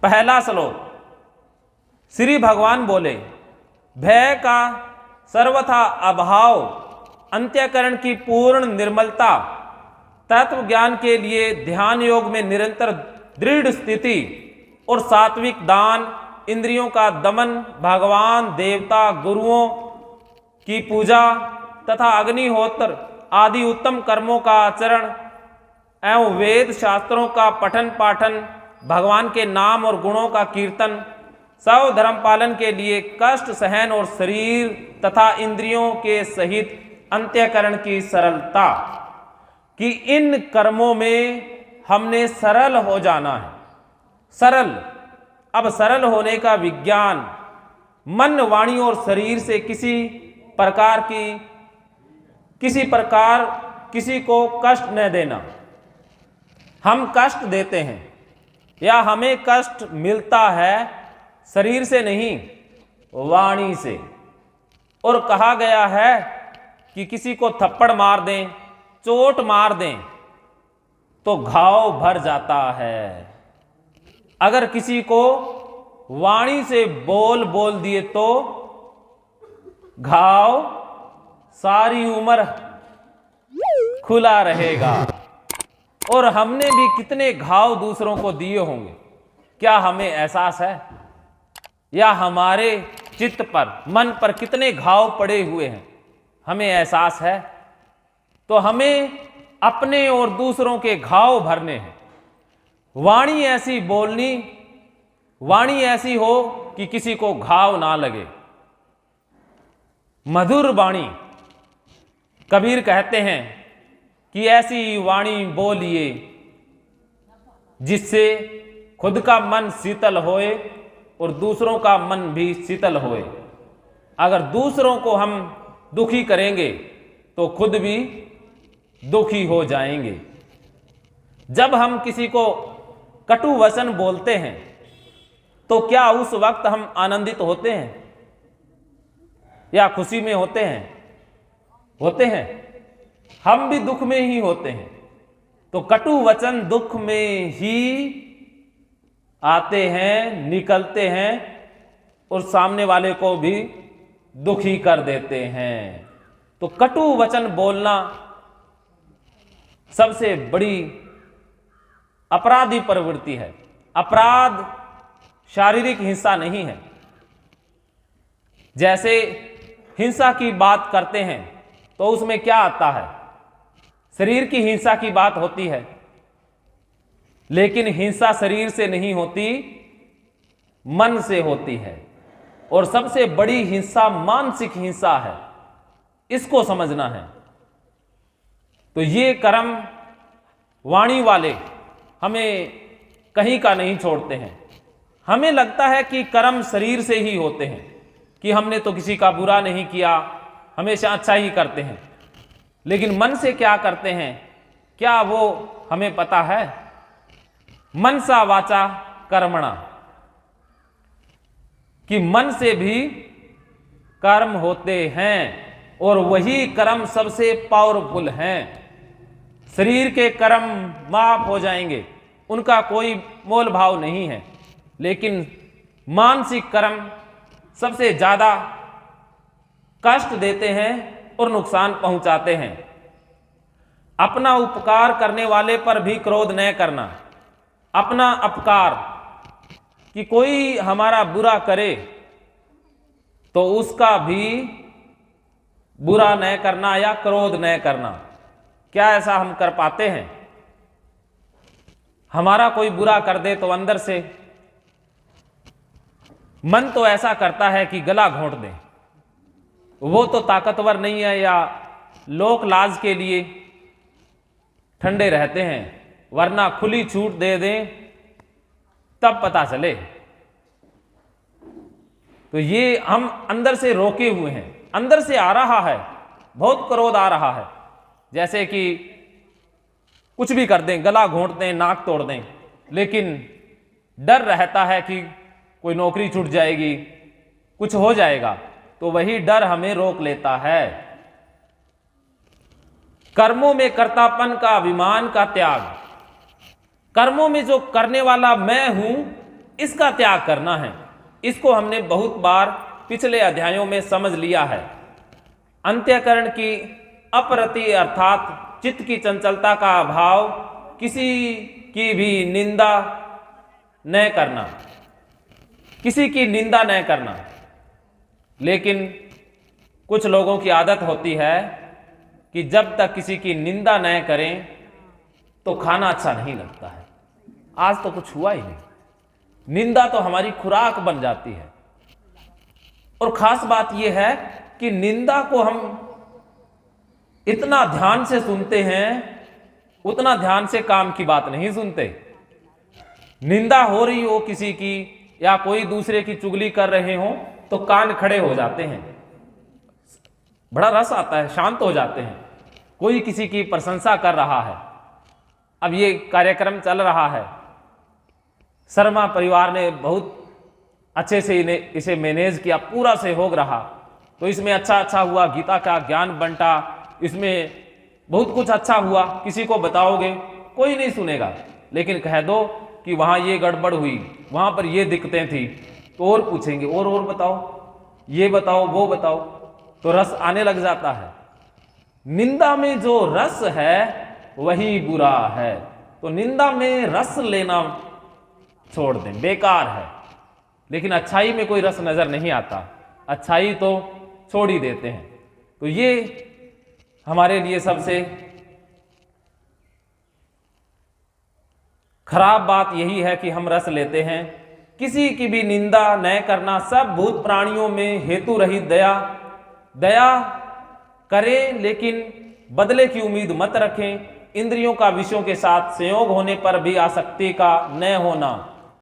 पहला श्लोक। श्री भगवान बोले, भय का सर्वथा अभाव, अंत्यकरण की पूर्ण निर्मलता, तत्व ज्ञान के लिए ध्यान योग में निरंतर दृढ़ स्थिति और सात्विक दान, इंद्रियों का दमन, भगवान देवता गुरुओं की पूजा तथा अग्निहोत्र आदि उत्तम कर्मों का आचरण एवं वेद शास्त्रों का पठन पाठन, भगवान के नाम और गुणों का कीर्तन, सब धर्म पालन के लिए कष्ट सहन और शरीर तथा इंद्रियों के सहित अंत्यकरण की सरलता, कि इन कर्मों में हमने सरल हो जाना है। सरल, अब सरल होने का विज्ञान, मन वाणी और शरीर से किसी प्रकार किसी को कष्ट न देना। हम कष्ट देते हैं या हमें कष्ट मिलता है शरीर से नहीं, वाणी से। और कहा गया है कि किसी को थप्पड़ मार दें, चोट मार दें तो घाव भर जाता है। अगर किसी को वाणी से बोल दिए तो घाव सारी उम्र खुला रहेगा। और हमने भी कितने घाव दूसरों को दिए होंगे, क्या हमें एहसास है? या हमारे चित्त पर, मन पर कितने घाव पड़े हुए हैं, हमें एहसास है? तो हमें अपने और दूसरों के घाव भरने हैं। वाणी ऐसी बोलनी, वाणी ऐसी हो कि किसी को घाव ना लगे। मधुर वाणी, कबीर कहते हैं कि ऐसी वाणी बोलिए जिससे खुद का मन शीतल होए और दूसरों का मन भी शीतल होए। अगर दूसरों को हम दुखी करेंगे तो खुद भी दुखी हो जाएंगे। जब हम किसी को कटु वचन बोलते हैं तो क्या उस वक्त हम आनंदित होते हैं या खुशी में होते हैं? होते हैं। हम भी दुख में ही होते हैं। तो कटु वचन दुख में ही आते हैं, निकलते हैं और सामने वाले को भी दुखी कर देते हैं। तो कटु वचन बोलना सबसे बड़ी अपराधी प्रवृत्ति है। अपराध शारीरिक हिंसा नहीं है। जैसे हिंसा की बात करते हैं तो उसमें क्या आता है? शरीर की हिंसा की बात होती है, लेकिन हिंसा शरीर से नहीं होती, मन से होती है। और सबसे बड़ी हिंसा मानसिक हिंसा है, इसको समझना है। तो ये कर्म वाणी वाले हमें कहीं का नहीं छोड़ते हैं। हमें लगता है कि कर्म शरीर से ही होते हैं, कि हमने तो किसी का बुरा नहीं किया, हमेशा अच्छा ही करते हैं। लेकिन मन से क्या करते हैं, क्या वो हमें पता है? मनसा वाचा कर्मणा, कि मन से भी कर्म होते हैं और वही कर्म सबसे पावरफुल हैं। शरीर के कर्म माफ हो जाएंगे, उनका कोई मोल भाव नहीं है, लेकिन मानसिक कर्म सबसे ज्यादा कष्ट देते हैं और नुकसान पहुंचाते हैं। अपना उपकार करने वाले पर भी क्रोध न करना। अपना अपकार, कि कोई हमारा बुरा करे तो उसका भी बुरा न करना या क्रोध न करना। क्या ऐसा हम कर पाते हैं? हमारा कोई बुरा कर दे तो अंदर से मन तो ऐसा करता है कि गला घोंट दे। वो तो ताकतवर नहीं है या लोक लाज के लिए ठंडे रहते हैं, वरना खुली छूट दे दें तब पता चले। तो ये हम अंदर से रोके हुए हैं, अंदर से आ रहा है, बहुत क्रोध आ रहा है। जैसे कि कुछ भी कर दें, गला घोंट दें, नाक तोड़ दें, लेकिन डर रहता है कि कोई नौकरी छूट जाएगी, कुछ हो जाएगा, तो वही डर हमें रोक लेता है। कर्मों में कर्तापन का, अभिमान का त्याग। कर्मों में जो करने वाला मैं हूं, इसका त्याग करना है। इसको हमने बहुत बार पिछले अध्यायों में समझ लिया है। अंत्यकरण की अपरति अर्थात चित्त की चंचलता का अभाव, किसी की भी निंदा न करना, किसी की निंदा न करना। लेकिन कुछ लोगों की आदत होती है कि जब तक किसी की निंदा न करें तो खाना अच्छा नहीं लगता है। आज तो कुछ हुआ ही नहीं, निंदा तो हमारी खुराक बन जाती है। और खास बात यह है कि निंदा को हम इतना ध्यान से सुनते हैं, उतना ध्यान से काम की बात नहीं सुनते। निंदा हो रही हो किसी की या कोई दूसरे की चुगली कर रहे हो तो कान खड़े हो जाते हैं, बड़ा रस आता है, शांत हो जाते हैं। कोई किसी की प्रशंसा कर रहा है, अब ये कार्यक्रम चल रहा है, शर्मा परिवार ने बहुत अच्छे से इसे मैनेज किया, पूरा सहयोग रहा, तो इसमें अच्छा हुआ, गीता का ज्ञान बंटा, इसमें बहुत कुछ अच्छा हुआ। किसी को बताओगे कोई नहीं सुनेगा, लेकिन कह दो कि वहां ये गड़बड़ हुई, वहां पर ये दिक्कतें थी, तो और पूछेंगे और बताओ, ये बताओ, वो बताओ, तो रस आने लग जाता है। निंदा में जो रस है वही बुरा है, तो निंदा में रस लेना छोड़ दें, बेकार है। लेकिन अच्छाई में कोई रस नजर नहीं आता, अच्छाई तो छोड़ ही देते हैं। तो ये हमारे लिए सबसे खराब बात यही है कि हम रस लेते हैं। किसी की भी निंदा न करना, सब भूत प्राणियों में हेतु रहित दया करें, लेकिन बदले की उम्मीद मत रखें। इंद्रियों का विषयों के साथ संयोग होने पर भी आसक्ति का न होना,